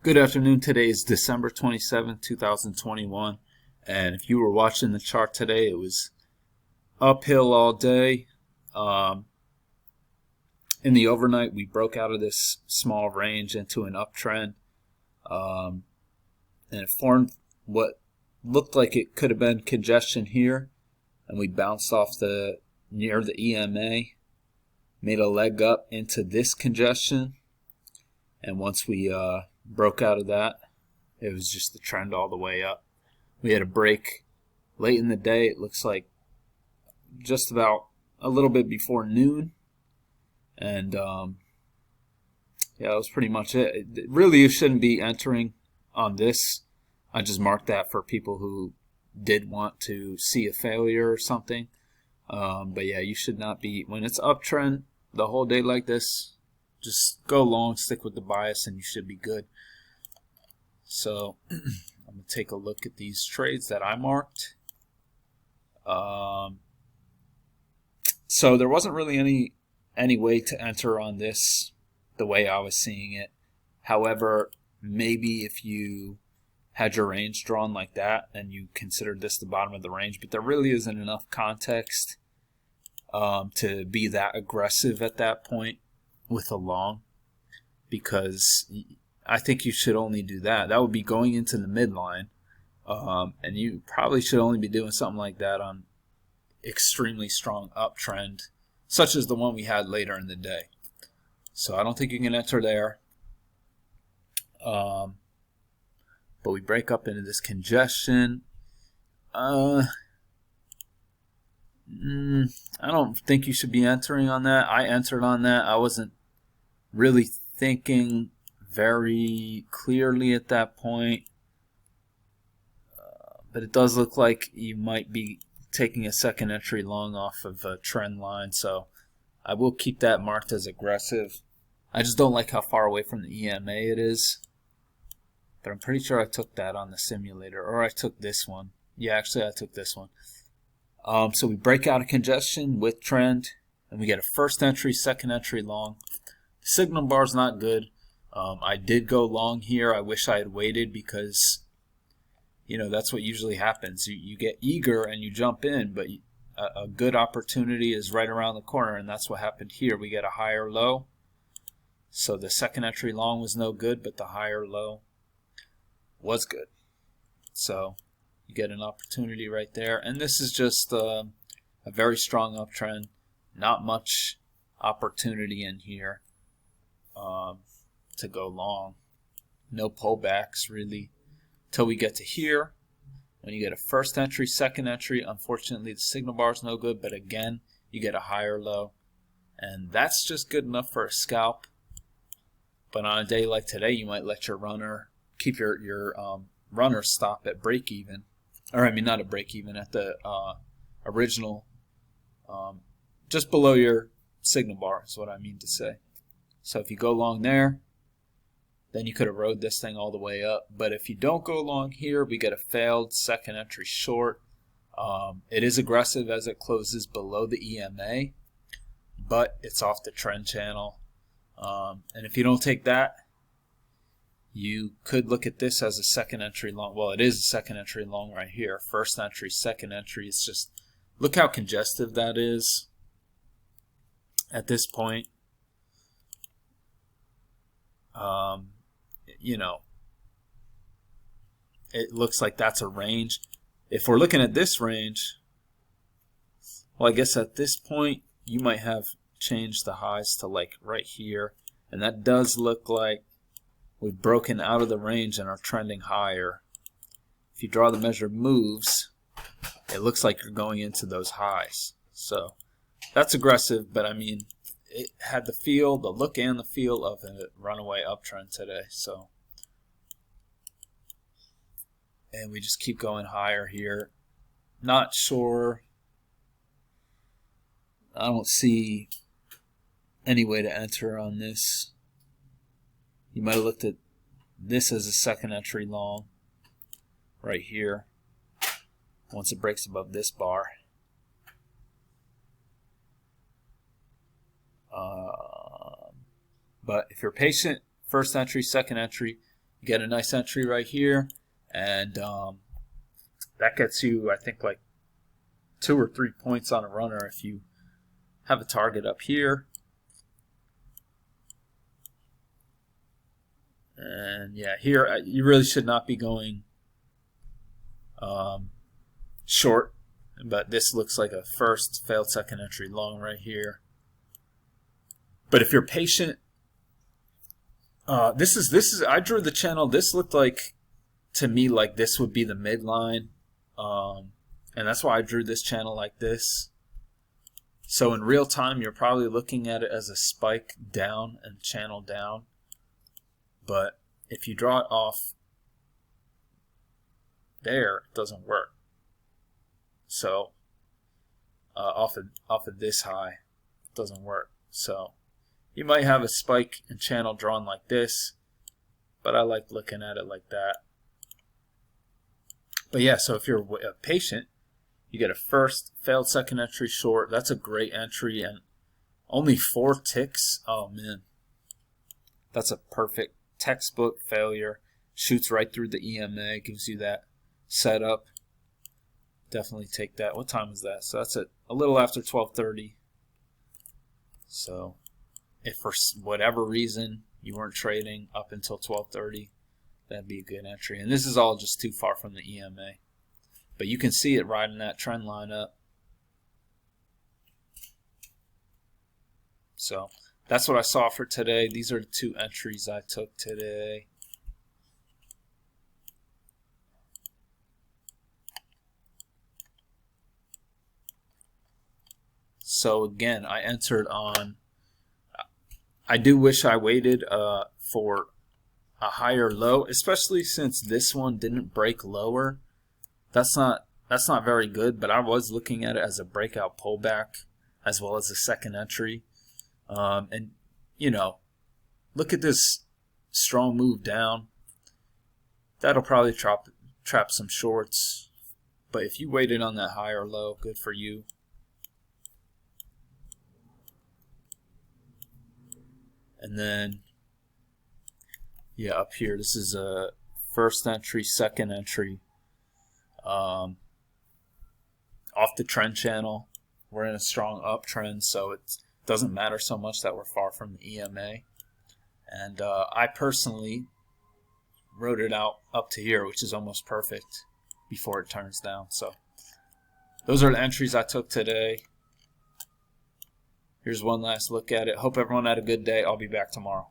Good afternoon. Today is December 27th, 2021. And if you were watching the chart today, it was uphill all day. In the overnight, we broke out of this small range into an uptrend. And it formed what looked like it could have been congestion here. And we bounced off near the EMA, made a leg up into this congestion. And once we broke out of that, it was just the trend all the way up. We had a break late in the day. It looks like just about a little bit before noon. And yeah, that was pretty much it. Really, you shouldn't be entering on this. I just marked that for people who did want to see a failure or something. But yeah, you should not be, when it's uptrend the whole day like this, just go long, stick with the bias, and you should be good. So I'm going to take a look at these trades that I marked. So there wasn't really any way to enter on this the way I was seeing it. However, maybe if you had your range drawn like that and you considered this the bottom of the range, but there really isn't enough context to be that aggressive at that point with a long, because I think you should only do that. That would be going into the midline, and you probably should only be doing something like that on extremely strong uptrend, such as the one we had later in the day. So I don't think you can enter there. But we break up into this congestion. I don't think you should be entering on that. I entered on that. I wasn't really thinking very clearly at that point, but it does look like you might be taking a second entry long off of a trend line, so I will keep that marked as aggressive. I just don't like how far away from the EMA it is, but I'm pretty sure I took that on the simulator, or I took this one. Yeah, actually I took this one. So we break out of congestion with trend, and we get a first entry, second entry long. The signal bar is not good. I did go long here. I wish I had waited, because that's what usually happens. You get eager and you jump in, but a good opportunity is right around the corner, and that's what happened here. We get a higher low. So the second entry long was no good, but the higher low was good. So you get an opportunity right there, and this is just a very strong uptrend. Not much opportunity in here to go long. No pullbacks really till we get to here. When you get a first entry, second entry, unfortunately the signal bar is no good, but again you get a higher low, and that's just good enough for a scalp. But on a day like today, you might let your runner keep your runner stop at break even, or I mean not at break even, at the original, just below your signal bar is what I mean to say. So if you go long there, then you could have rode this thing all the way up. But if you don't go long here, we get a failed second entry short. It is aggressive as it closes below the EMA, but it's off the trend channel. And if you don't take that, you could look at this as a second entry long. Well, it is a second entry long right here. First entry, second entry. It's just, look how congestive that is at this point. It looks like that's a range. If we're looking at this range, well, I guess at this point you might have changed the highs to like right here, and that does look like we've broken out of the range and are trending higher. If you draw the measured moves, it looks like you're going into those highs. So that's aggressive, but I mean, it had the feel, the look and the feel of a runaway uptrend today. So, and we just keep going higher here. Not sure. I don't see any way to enter on this. You might have looked at this as a second entry long right here once it breaks above this bar. But if you're patient, first entry, second entry, You get a nice entry right here, and that gets you, I think, like 2 or 3 points on a runner if you have a target up here. And yeah, here you really should not be going short, but this looks like a first failed second entry long right here. But if you're patient, this is I drew the channel. This looked like to me like this would be the midline, and that's why I drew this channel like this. So in real time, you're probably looking at it as a spike down and channel down. But if you draw it off there, it doesn't work. So off of this high, it doesn't work. So you might have a spike and channel drawn like this, but I like looking at it like that. But yeah, so if you're patient, you get a first failed second entry short. That's a great entry, and only 4 ticks. Oh man, that's a perfect textbook failure. Shoots right through the EMA, gives you that setup. Definitely take that. What time is that? So that's a little after 12:30. So if for whatever reason you weren't trading up until 12:30, that'd be a good entry. And this is all just too far from the EMA. But you can see it riding that trend line up. So that's what I saw for today. These are the 2 entries I took today. So again, I entered on, I do wish I waited for a higher low, especially since this one didn't break lower. That's not very good, but I was looking at it as a breakout pullback as well as a second entry. And you know, look at this strong move down. That'll probably trap some shorts. But if you waited on that higher low, good for you. And then, yeah, up here, this is a first entry, second entry. Off the trend channel, we're in a strong uptrend, so it doesn't matter so much that we're far from the EMA. And I personally wrote it out up to here, which is almost perfect before it turns down. So those are the entries I took today. Here's one last look at it. Hope everyone had a good day. I'll be back tomorrow.